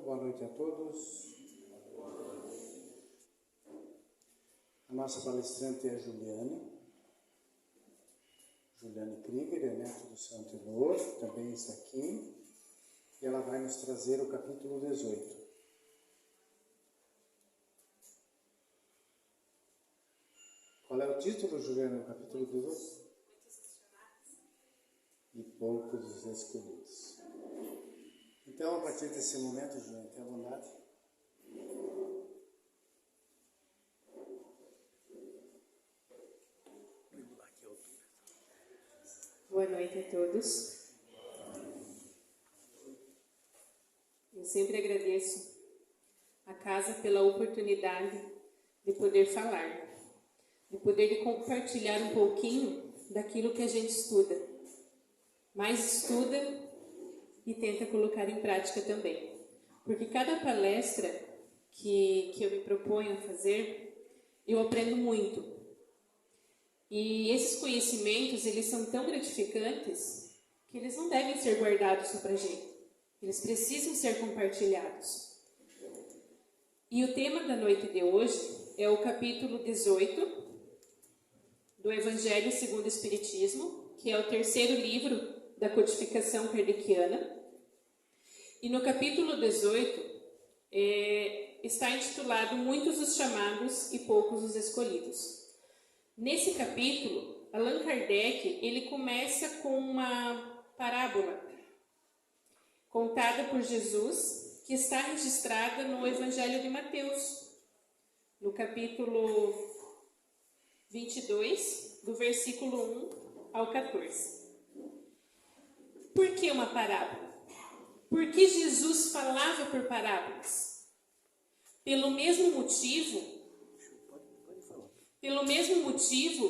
boa noite a todos. A nossa palestrante é a Juliane Krieger, é neto do seu antenor, também está aqui, e ela vai nos trazer o capítulo 18. Qual é o título, Juliane, do capítulo 18? E poucos os escolhidos. Então, a partir desse momento, Juliane, tenha bondade. Boa noite a todos. Eu sempre agradeço a casa pela oportunidade de poder falar, de poder compartilhar um pouquinho daquilo que a gente estuda, mas estuda e tenta colocar em prática também. Porque cada palestra que eu me proponho a fazer, eu aprendo muito. E esses conhecimentos, eles são tão gratificantes que eles não devem ser guardados só pra gente. Eles precisam ser compartilhados. E o tema da noite de hoje é o capítulo 18 do Evangelho segundo o Espiritismo, que é o terceiro livro da codificação kardeciana. E no capítulo 18 está intitulado Muitos os chamados e poucos os escolhidos. Nesse capítulo, Allan Kardec, ele começa com uma parábola contada por Jesus, que está registrada no Evangelho de Mateus, no capítulo 22, do versículo 1 ao 14. Por que uma parábola? Porque Jesus falava por parábolas. Pelo mesmo motivo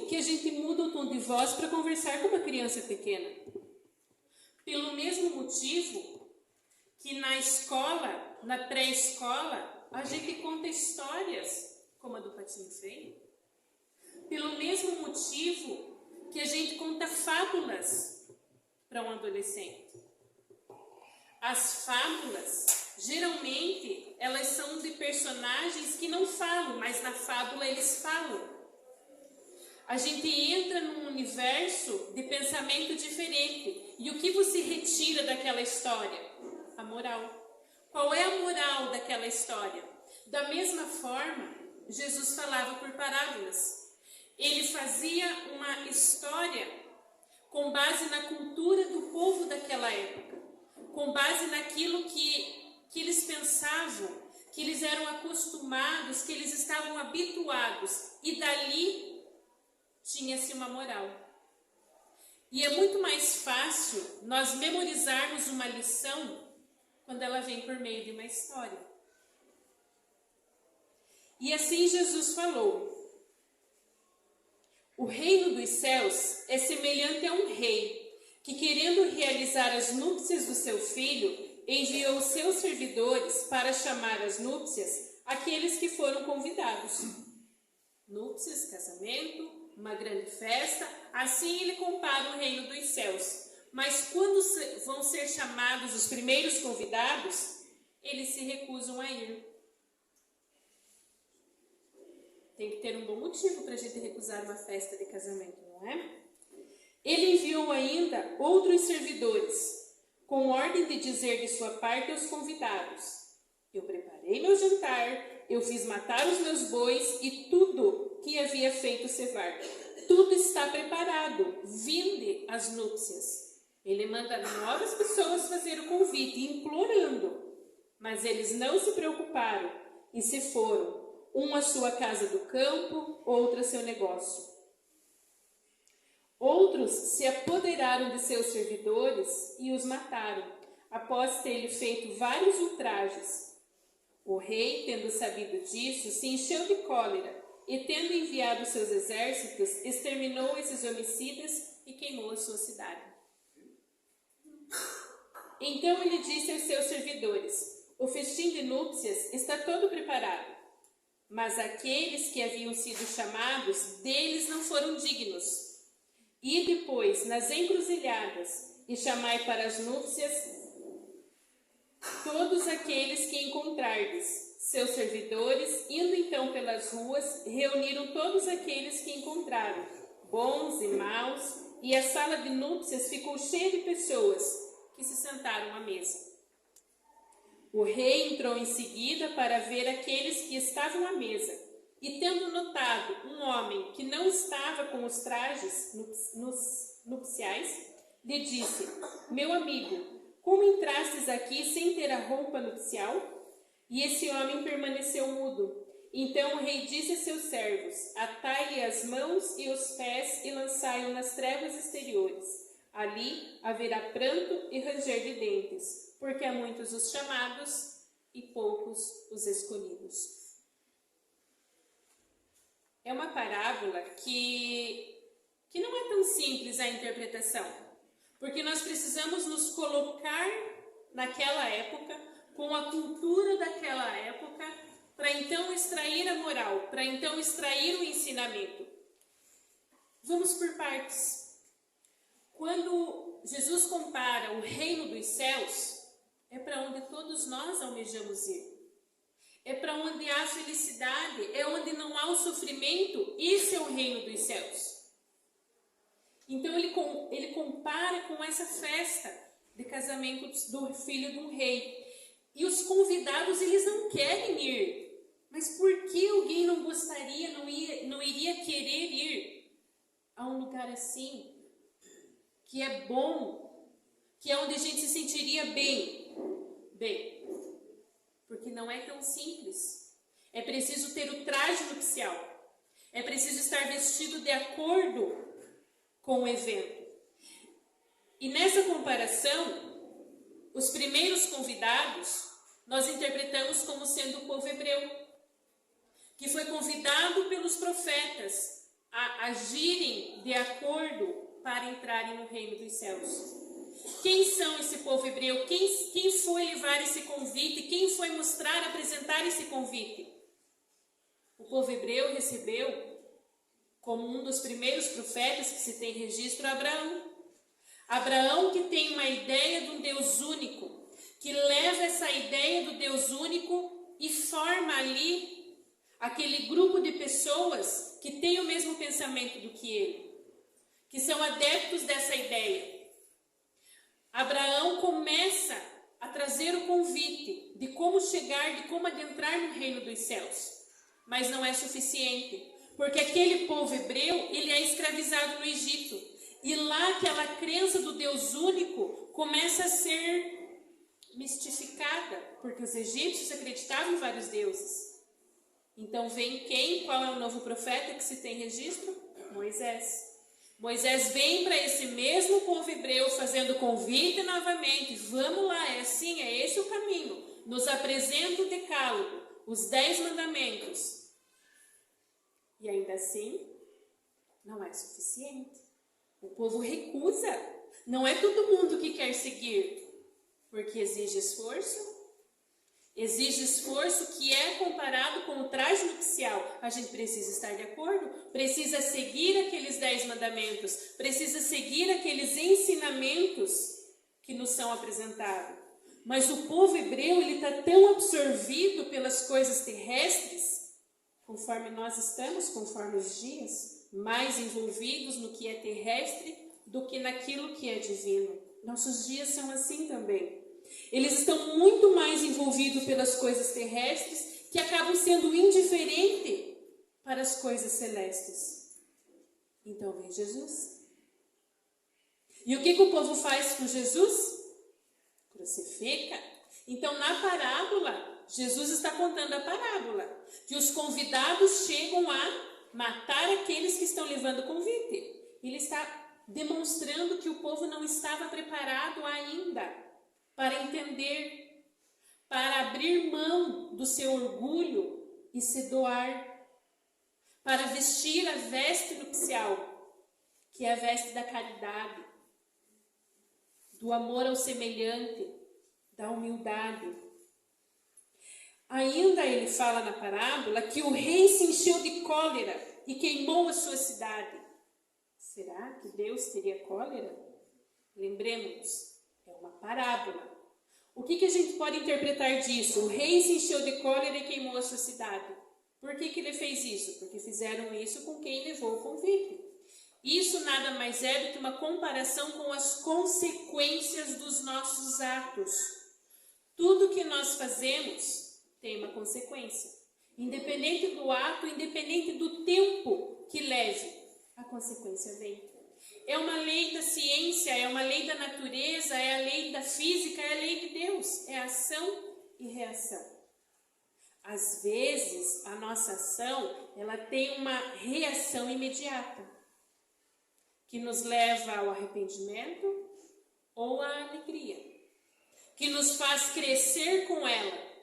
que a gente muda o tom de voz para conversar com uma criança pequena. Pelo mesmo motivo que na escola, na pré-escola, a gente conta histórias como a do Patinho Feio. Pelo mesmo motivo que a gente conta fábulas para um adolescente. As fábulas, geralmente, elas são de personagens que não falam, mas na fábula eles falam. A gente entra num universo de pensamento diferente. E o que você retira daquela história? A moral. Qual é a moral daquela história? Da mesma forma, Jesus falava por parábolas. Ele fazia uma história com base na cultura do povo daquela época, com base naquilo que eles pensavam, que eles eram acostumados, que eles estavam habituados. E dali tinha-se uma moral. E é muito mais fácil nós memorizarmos uma lição quando ela vem por meio de uma história. E assim Jesus falou: o reino dos céus é semelhante a um rei que, querendo realizar as núpcias do seu filho, enviou seus servidores para chamar às núpcias aqueles que foram convidados. Núpcias, casamento, uma grande festa, assim ele compara o reino dos céus. Mas quando vão ser chamados os primeiros convidados, eles se recusam a ir. Tem que ter um bom motivo para a gente recusar uma festa de casamento, não é? Ele enviou ainda outros servidores, com ordem de dizer de sua parte aos convidados: eu preparei meu jantar, eu fiz matar os meus bois e tudo que havia feito cevar. Tudo está preparado, vinde às núpcias. Ele manda novas pessoas fazer o convite, implorando. Mas eles não se preocuparam e se foram, um à sua casa do campo, outro a seu negócio. Outros se apoderaram de seus servidores e os mataram, após ter-lhe feito vários ultrajes. O rei, tendo sabido disso, se encheu de cólera e, tendo enviado seus exércitos, exterminou esses homicidas e queimou a sua cidade. Então ele disse aos seus servidores: o festim de núpcias está todo preparado, mas aqueles que haviam sido chamados deles não foram dignos. E depois, nas encruzilhadas, e chamai para as núpcias todos aqueles que encontrardes. Seus servidores, indo então pelas ruas, reuniram todos aqueles que encontraram, bons e maus, e a sala de núpcias ficou cheia de pessoas que se sentaram à mesa. O rei entrou em seguida para ver aqueles que estavam à mesa, e tendo notado um homem que não estava com os trajes nupciais, lhe disse: meu amigo, como entrastes aqui sem ter a roupa nupcial? E esse homem permaneceu mudo. Então o rei disse a seus servos: atai-lhe as mãos e os pés e lançai-o nas trevas exteriores. Ali haverá pranto e ranger de dentes, porque há muitos os chamados e poucos os escolhidos. É uma parábola que não é tão simples a interpretação, porque nós precisamos nos colocar naquela época, com a cultura daquela época, para então extrair a moral, para então extrair o ensinamento. Vamos por partes. Quando Jesus compara o reino dos céus, é para onde todos nós almejamos ir. É para onde há felicidade, é onde não há o sofrimento. Esse é o reino dos céus. Então ele compara com essa festa de casamento do filho de um rei. E os convidados, eles não querem ir. Mas por que alguém não gostaria, não iria querer ir a um lugar assim, que é bom, que é onde a gente se sentiria bem? Bem, porque não é tão simples. É preciso ter o traje nupcial. É preciso estar vestido de acordo com o evento. E nessa comparação, os primeiros convidados, nós interpretamos como sendo o povo hebreu, que foi convidado pelos profetas a agirem de acordo para entrarem no reino dos céus. Quem são esse povo hebreu? Quem foi levar esse convite? Quem foi mostrar, apresentar esse convite? O povo hebreu recebeu, como um dos primeiros profetas que se tem registro, Abraão. Abraão, que tem uma ideia de um Deus único, que leva essa ideia do Deus único e forma ali aquele grupo de pessoas que tem o mesmo pensamento do que ele, que são adeptos dessa ideia. Abraão começa a trazer o convite de como chegar, de como adentrar no reino dos céus, mas não é suficiente, porque aquele povo hebreu, ele é escravizado no Egito. E lá aquela crença do Deus único começa a ser mistificada, porque os egípcios acreditavam em vários deuses. Então vem quem? Qual é o novo profeta que se tem registro? Moisés. Moisés vem para esse mesmo povo hebreu fazendo convite novamente. Vamos lá, é assim, é esse o caminho. Nos apresenta o decálogo, os 10 mandamentos. E ainda assim, não é suficiente. O povo recusa. Não é todo mundo que quer seguir, porque exige esforço. Exige esforço que é comparado com o traje nupcial. A gente precisa estar de acordo, precisa seguir aqueles 10 mandamentos, precisa seguir aqueles ensinamentos que nos são apresentados. Mas o povo hebreu, ele está tão absorvido pelas coisas terrestres, conforme nós estamos, conforme os dias, mais envolvidos no que é terrestre do que naquilo que é divino. Nossos dias são assim também. Eles estão muito mais envolvidos pelas coisas terrestres, que acabam sendo indiferentes para as coisas celestes. Então vem Jesus. E o que o povo faz com Jesus? Crucifica. Então na parábola, Jesus está contando a parábola, que os convidados chegam a matar aqueles que estão levando o convite. Ele está demonstrando que o povo não estava preparado ainda para entender, para abrir mão do seu orgulho e se doar, para vestir a veste nupcial, que é a veste da caridade, do amor ao semelhante, da humildade. Ainda ele fala na parábola que o rei se encheu de cólera e queimou a sua cidade. Será que Deus teria cólera? Lembremos-nos, é uma parábola. O que a gente pode interpretar disso? O rei se encheu de cólera e queimou a sua cidade. Por que ele fez isso? Porque fizeram isso com quem levou o convite. Isso nada mais é do que uma comparação com as consequências dos nossos atos. Tudo que nós fazemos tem uma consequência. Independente do ato, independente do tempo que leve, a consequência vem. É uma lei da ciência, é uma lei da natureza, é a lei da física, é a lei de Deus. É ação e reação. Às vezes, a nossa ação, ela tem uma reação imediata, que nos leva ao arrependimento ou à alegria, que nos faz crescer com ela.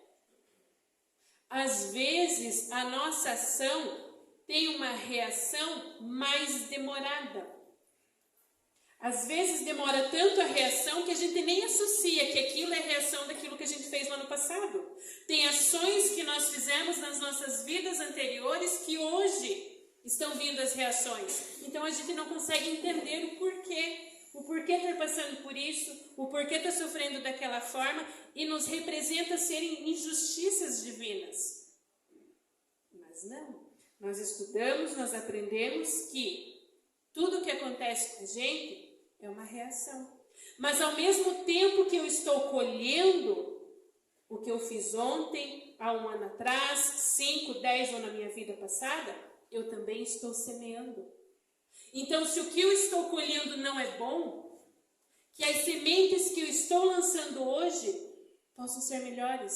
Às vezes, a nossa ação tem uma reação mais demorada. Às vezes demora tanto a reação que a gente nem associa que aquilo é reação daquilo que a gente fez no ano passado. Tem ações que nós fizemos nas nossas vidas anteriores que hoje estão vindo as reações. Então a gente não consegue entender o porquê está passando por isso, o porquê está sofrendo daquela forma e nos representa serem injustiças divinas. Mas não, nós estudamos, nós aprendemos que tudo que acontece com a gente é uma reação. Mas ao mesmo tempo que eu estou colhendo o que eu fiz ontem, há um ano atrás, 5, 10 ou na minha vida passada, eu também estou semeando. Então, se o que eu estou colhendo não é bom, que as sementes que eu estou lançando hoje possam ser melhores,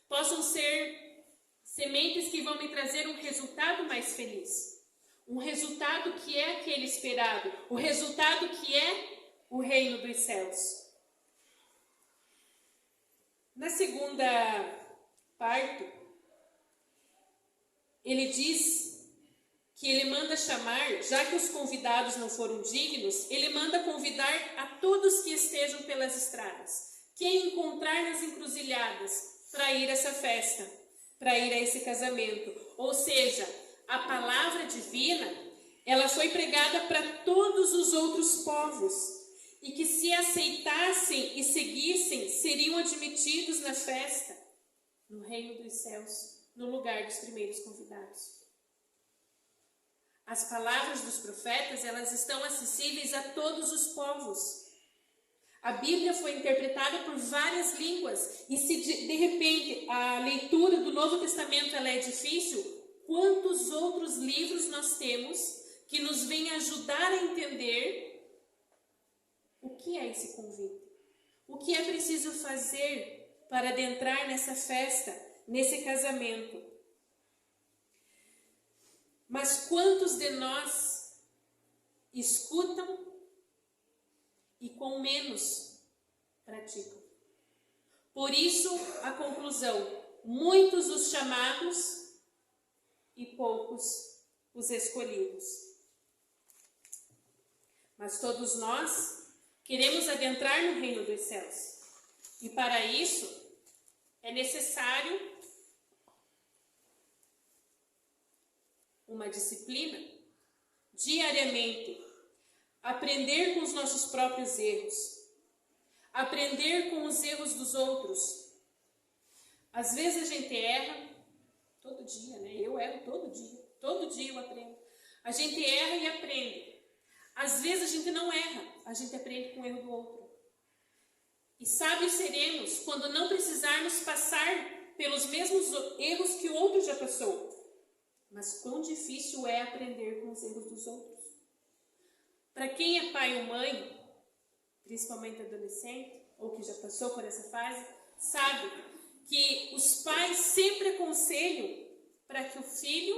possam ser sementes que vão me trazer um resultado mais feliz. Um resultado que é aquele esperado, o resultado que é o reino dos céus. Na segunda parte, ele diz que ele manda chamar, já que os convidados não foram dignos, ele manda convidar a todos que estejam pelas estradas, quem encontrar nas encruzilhadas, para ir a essa festa, para ir a esse casamento. Ou seja, a palavra divina, ela foi pregada para todos os outros povos e que se aceitassem e seguissem, seriam admitidos na festa, no reino dos céus, no lugar dos primeiros convidados. As palavras dos profetas, elas estão acessíveis a todos os povos. A Bíblia foi interpretada por várias línguas e se de repente a leitura do Novo Testamento ela é difícil, quantos outros livros nós temos que nos vêm ajudar a entender o que é esse convite? O que é preciso fazer para adentrar nessa festa, nesse casamento? Mas quantos de nós escutam e com menos praticam? Por isso, a conclusão: muitos os chamados e poucos os escolhidos. Mas todos nós queremos adentrar no reino dos céus. E para isso é necessário uma disciplina, diariamente, aprender com os nossos próprios erros, aprender com os erros dos outros. Às vezes a gente erra todo dia, né? Eu erro todo dia eu aprendo. A gente erra e aprende. Às vezes a gente não erra, a gente aprende com o erro do outro. E sábios seremos quando não precisarmos passar pelos mesmos erros que o outro já passou. Mas quão difícil é aprender com os erros dos outros. Para quem é pai ou mãe, principalmente adolescente, ou que já passou por essa fase, sabe que os pais sempre aconselham para que o filho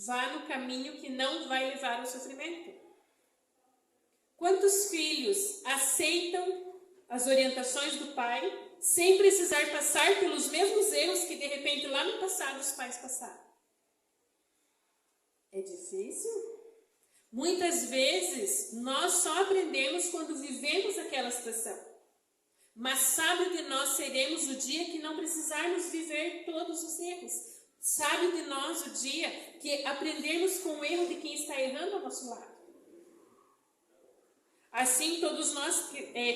vá no caminho que não vai levar ao sofrimento. Quantos filhos aceitam as orientações do pai sem precisar passar pelos mesmos erros que de repente lá no passado os pais passaram? É difícil? Muitas vezes nós só aprendemos quando vivemos aquela situação. Mas sábio de nós seremos o dia que não precisarmos viver todos os erros. Sábio de nós o dia que aprendermos com o erro de quem está errando ao nosso lado. Assim todos nós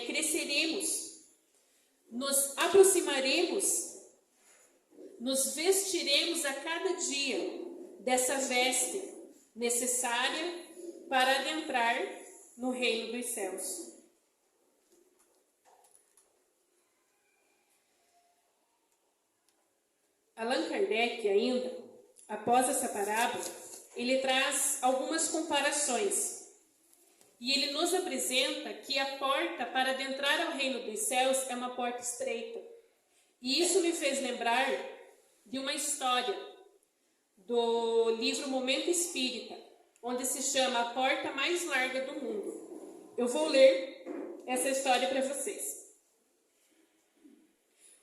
cresceremos. nos aproximaremos, nos vestiremos a cada dia dessa veste necessária para adentrar no reino dos céus. Allan Kardec, ainda, após essa parábola, ele traz algumas comparações. E ele nos apresenta que a porta para adentrar ao reino dos céus é uma porta estreita. E isso me fez lembrar de uma história do livro Momento Espírita, onde se chama A Porta Mais Larga do Mundo. Eu vou ler essa história para vocês.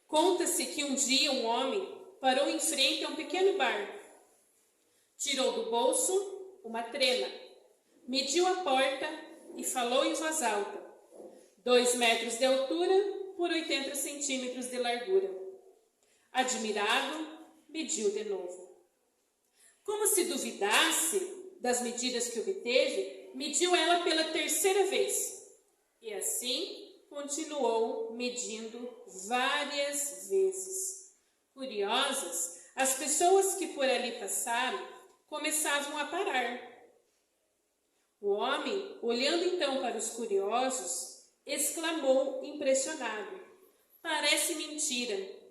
Conta-se que um dia um homem parou em frente a um pequeno barco, tirou do bolso uma trena, mediu a porta e falou em voz alta, 2 metros de altura por 80 centímetros de largura. Admirado, mediu de novo. Como se duvidasse das medidas que obteve, mediu ela pela 3ª vez. E assim continuou medindo várias vezes. Curiosas, as pessoas que por ali passaram começavam a parar. O homem, olhando então para os curiosos, exclamou impressionado: parece mentira.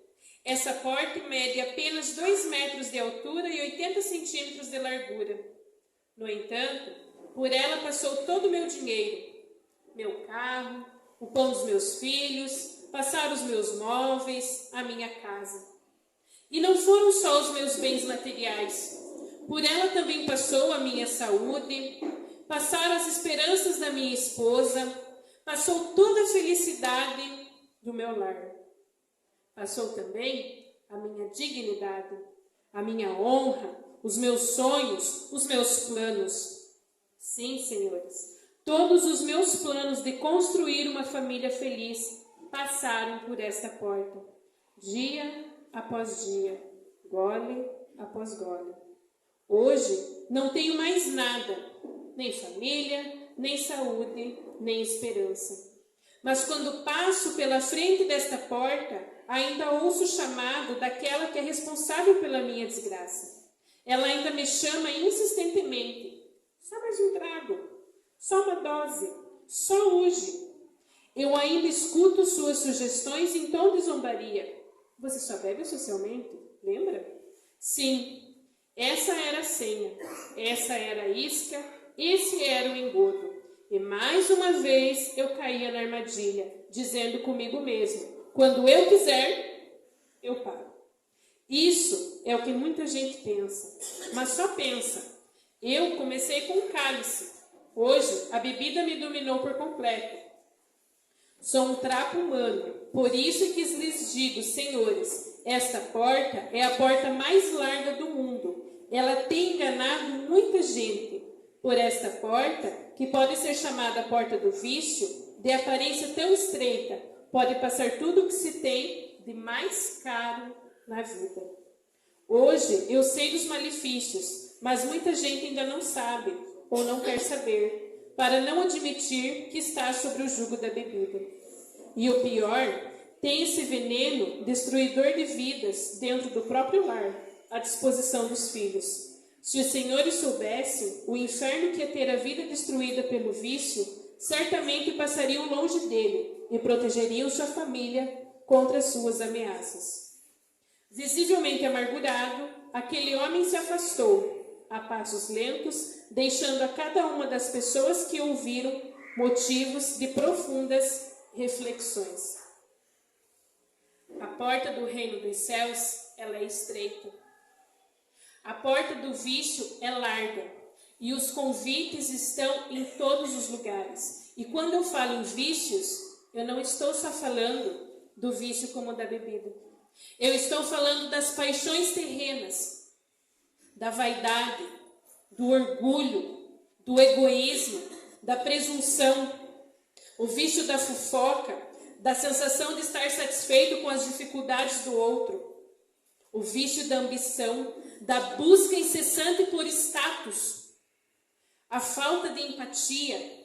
Essa porta mede apenas 2 metros de altura e 80 centímetros de largura. No entanto, por ela passou todo o meu dinheiro, meu carro, o pão dos meus filhos, passaram os meus móveis, a minha casa. E não foram só os meus bens materiais. Por ela também passou a minha saúde, passaram as esperanças da minha esposa, passou toda a felicidade do meu lar. Passou também a minha dignidade, a minha honra, os meus sonhos, os meus planos. Sim, senhores, todos os meus planos de construir uma família feliz passaram por esta porta, dia após dia, gole após gole. Hoje não tenho mais nada, nem família, nem saúde, nem esperança. Mas quando passo pela frente desta porta, ainda ouço o chamado daquela que é responsável pela minha desgraça. Ela ainda me chama insistentemente. Só mais um trago, só uma dose, só hoje. Eu ainda escuto suas sugestões em tom de zombaria. Você só bebe socialmente, lembra? Sim, essa era a senha, essa era a isca, esse era o engodo. E mais uma vez eu caía na armadilha, dizendo comigo mesmo: quando eu quiser, eu paro. Isso é o que muita gente pensa, mas só pensa. Eu comecei com um cálice. Hoje a bebida me dominou por completo. Sou um trapo humano, por isso que lhes digo, senhores, esta porta é a porta mais larga do mundo. Ela tem enganado muita gente. Por esta porta, que pode ser chamada a porta do vício, de aparência tão estreita, pode passar tudo o que se tem de mais caro na vida. Hoje eu sei dos malefícios, mas muita gente ainda não sabe ou não quer saber, para não admitir que está sobre o jugo da bebida. E o pior, tem esse veneno destruidor de vidas dentro do próprio lar, à disposição dos filhos. Se os senhores soubessem o inferno que é ter a vida destruída pelo vício, certamente passariam longe dele e protegeriam sua família contra as suas ameaças. Visivelmente amargurado, aquele homem se afastou, a passos lentos, deixando a cada uma das pessoas que ouviram motivos de profundas reflexões. A porta do reino dos céus, ela é estreita. A porta do vício é larga e os convites estão em todos os lugares. E quando eu falo em vícios, eu não estou só falando do vício como da bebida. Eu estou falando das paixões terrenas, da vaidade, do orgulho, do egoísmo, da presunção, o vício da fofoca, da sensação de estar satisfeito com as dificuldades do outro, o vício da ambição, da busca incessante por status, a falta de empatia,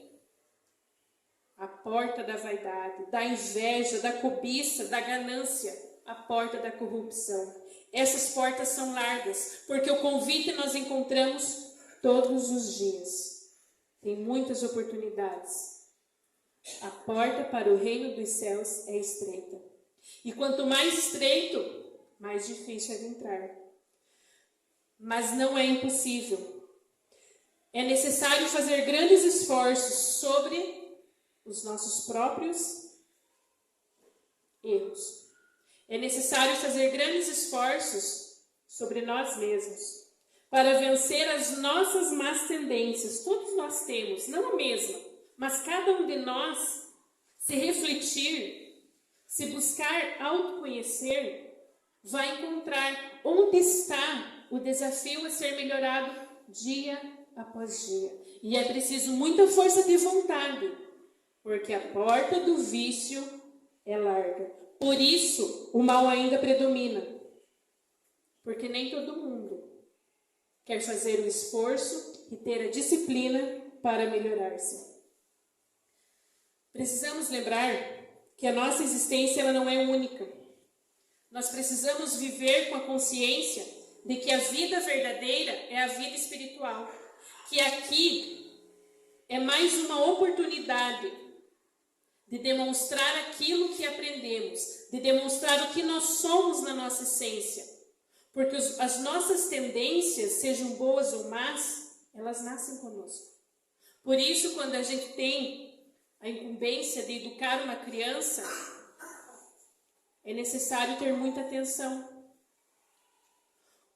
a porta da vaidade, da inveja, da cobiça, da ganância, a porta da corrupção. Essas portas são largas, porque o convite nós encontramos todos os dias. Tem muitas oportunidades. A porta para o reino dos céus é estreita. E quanto mais estreito, mais difícil é de entrar. Mas não é impossível. É necessário fazer grandes esforços sobre os nossos próprios erros. É necessário fazer grandes esforços sobre nós mesmos para vencer as nossas más tendências. Todos nós temos, não a mesma, mas cada um de nós, se refletir, se buscar autoconhecer, vai encontrar onde está o desafio a ser melhorado dia após dia. E é preciso muita força de vontade, porque a porta do vício é larga. Por isso, o mal ainda predomina. Porque nem todo mundo quer fazer o esforço e ter a disciplina para melhorar-se. Precisamos lembrar que a nossa existência ela não é única. Nós precisamos viver com a consciência de que a vida verdadeira é a vida espiritual. Que aqui é mais uma oportunidade de demonstrar aquilo que aprendemos, de demonstrar o que nós somos na nossa essência. Porque as nossas tendências, sejam boas ou más, elas nascem conosco. Por isso, quando a gente tem a incumbência de educar uma criança, é necessário ter muita atenção.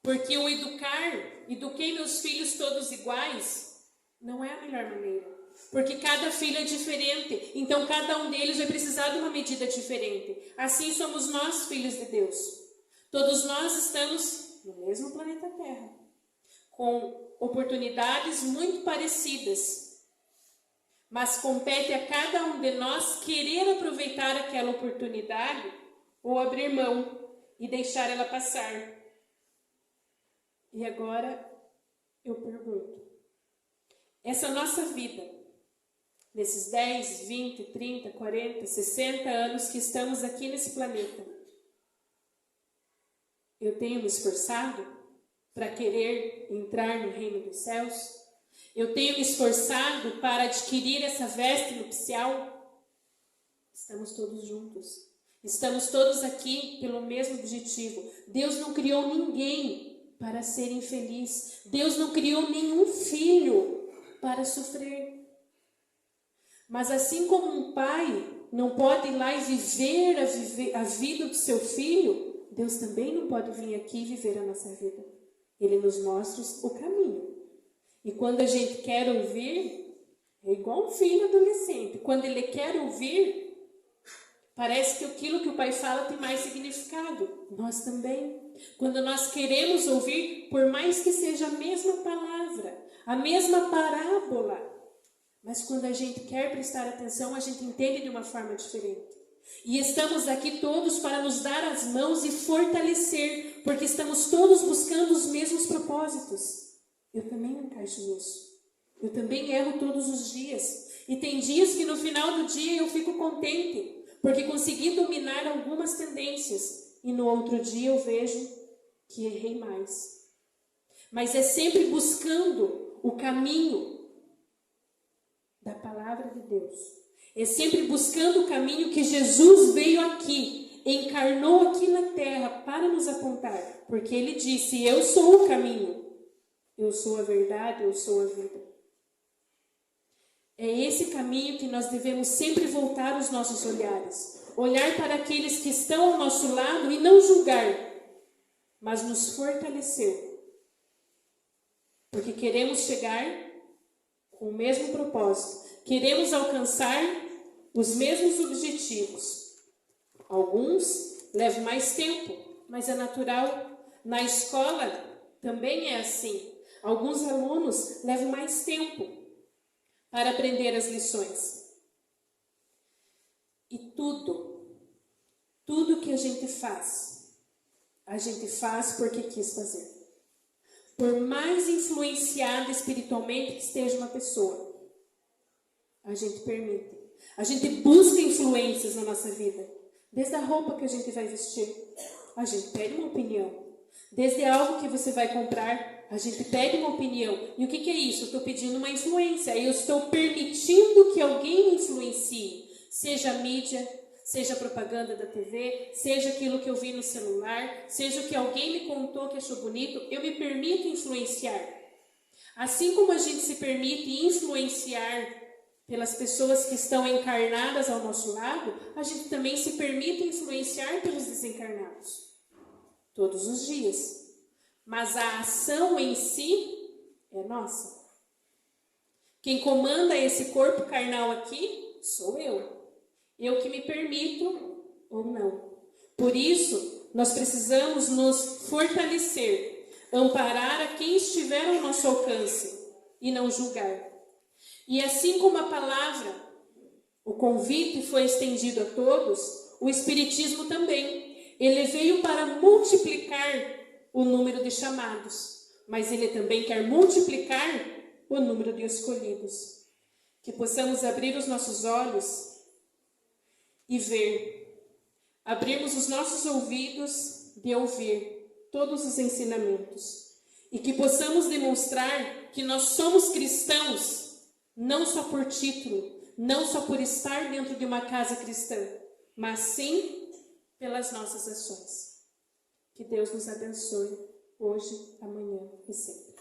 Porque o eduquei meus filhos todos iguais, não é a melhor maneira. Porque cada filho é diferente, então cada um deles vai precisar de uma medida diferente. Assim somos nós, filhos de Deus. Todos nós estamos no mesmo planeta Terra, com oportunidades muito parecidas. Mas compete a cada um de nós querer aproveitar aquela oportunidade ou abrir mão e deixar ela passar. E agora eu pergunto, essa nossa vida, nesses 10, 20, 30, 40, 60 anos que estamos aqui nesse planeta, eu tenho me esforçado para querer entrar no reino dos céus? Eu tenho me esforçado para adquirir essa veste nupcial? Estamos todos juntos. Estamos todos aqui pelo mesmo objetivo. Deus não criou ninguém para ser infeliz. Deus não criou nenhum filho para sofrer. Mas assim como um pai não pode ir lá e viver a vida do seu filho, Deus também não pode vir aqui e viver a nossa vida. Ele nos mostra o caminho. E quando a gente quer ouvir, é igual um filho adolescente. Quando ele quer ouvir, parece que aquilo que o pai fala tem mais significado. Nós também. Quando nós queremos ouvir, por mais que seja a mesma palavra, a mesma parábola, mas quando a gente quer prestar atenção, a gente entende de uma forma diferente. E estamos aqui todos para nos dar as mãos e fortalecer, porque estamos todos buscando os mesmos propósitos. Eu também me encaixo nisso. Eu também erro todos os dias. E tem dias que no final do dia eu fico contente, porque consegui dominar algumas tendências. E no outro dia eu vejo que errei mais. Mas é sempre buscando o caminho da palavra de Deus. É sempre buscando o caminho que Jesus veio aqui, encarnou aqui na terra para nos apontar. Porque ele disse, eu sou o caminho. Eu sou a verdade, eu sou a vida. É esse caminho que nós devemos sempre voltar os nossos olhares. Olhar para aqueles que estão ao nosso lado e não julgar, mas nos fortalecer. Porque queremos chegar com o mesmo propósito. Queremos alcançar os mesmos objetivos. Alguns levam mais tempo, mas é natural. Na escola também é assim. Alguns alunos levam mais tempo para aprender as lições. E tudo que a gente faz porque quis fazer. Por mais influenciada espiritualmente que esteja uma pessoa, a gente permite. A gente busca influências na nossa vida. Desde a roupa que a gente vai vestir, a gente pede uma opinião. Desde algo que você vai comprar, a gente pede uma opinião. E o que é isso? Eu estou pedindo uma influência. Eu estou permitindo que alguém me influencie. Seja a mídia, seja a propaganda da TV, seja aquilo que eu vi no celular, seja o que alguém me contou que achou bonito, eu me permito influenciar. Assim como a gente se permite influenciar pelas pessoas que estão encarnadas ao nosso lado, a gente também se permite influenciar pelos desencarnados. Todos os dias. Mas a ação em si é nossa. Quem comanda esse corpo carnal aqui sou eu. Eu que me permito ou não. Por isso, nós precisamos nos fortalecer, amparar a quem estiver ao nosso alcance e não julgar. E assim como a palavra, o convite foi estendido a todos, o Espiritismo também. Ele veio para multiplicar o número de chamados, mas ele também quer multiplicar o número de escolhidos. Que possamos abrir os nossos olhos e ver, abrirmos os nossos ouvidos de ouvir todos os ensinamentos e que possamos demonstrar que nós somos cristãos, não só por título, não só por estar dentro de uma casa cristã, mas sim pelas nossas ações. Que Deus nos abençoe hoje, amanhã e sempre.